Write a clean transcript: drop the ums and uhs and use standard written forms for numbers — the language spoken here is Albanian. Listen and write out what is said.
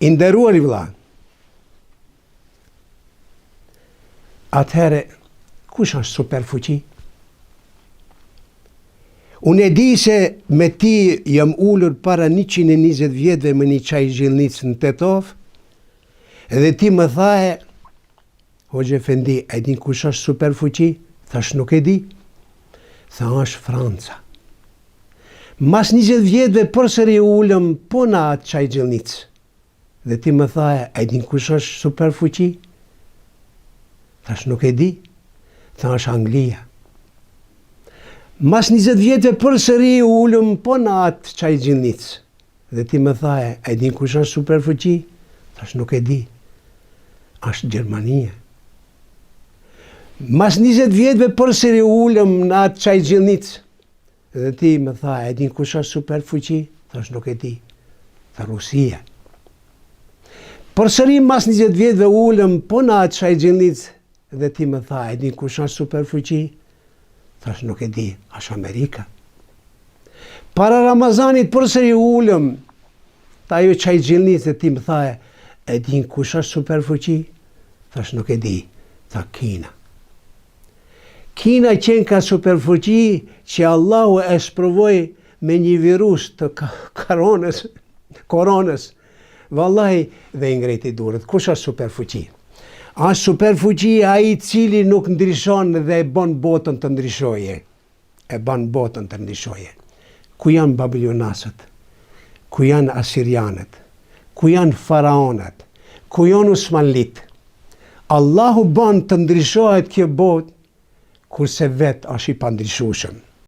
I nderuar i vëlla, atëherë, kush është superfuqi? Unë e di se me ti jam ullur para 120 vjetëve me një çaj zhillnicë në Tetov, edhe ti më thaje, Hoxha Efendi, e din kush është superfuqi? Thash nuk e di. Tha është Franca. Mas 20 vjetëve përsëri ullëm puna atë çaj zhillnicë. Dhe ti më thaje, e din kush është superfuqi? Thash nuk e di. Tha është Anglia. Mas 20 vjetëve përsëri ullëm puna atë çaj zhillnicë. Dhe ti më thaje, e din kush është superfuqi? Thash nuk e di. Është Gjermania. Mas 20 vjetëve përsëri ullëm në atë çaj zhillnicë. Dhe ti më tha, e din kush është superfuqi? Thash nuk e di. Tha Rusia. Përsëri mas 20 vjetëve ullëm po në atë çaj zhillnicë. Dhe ti më tha, e din kush është superfuqi? Thash nuk e di. Është Amerika. Para Ramazanit përsëri ullëm ta ajo çaj zhillnicë dhe ti më tha, e din kush është superfuqi? Thash nuk e di. Tha Kina. Kina qenë ka superfuqi që Allahu e sprovoi me një virus të koronës. Vallahi dhe i ngreti durët. Kush është superfuqi? Është superfuqi ai cili nuk ndryshon dhe e bën botën të ndryshoje. E bën botën të ndryshoje. Ku janë babilonasët? Ku janë asirianët? Ku janë faraonët? Ku janë usmanlit? Allahu bën të ndryshohet kjo botë, kurse vetë është i pandryshueshëm.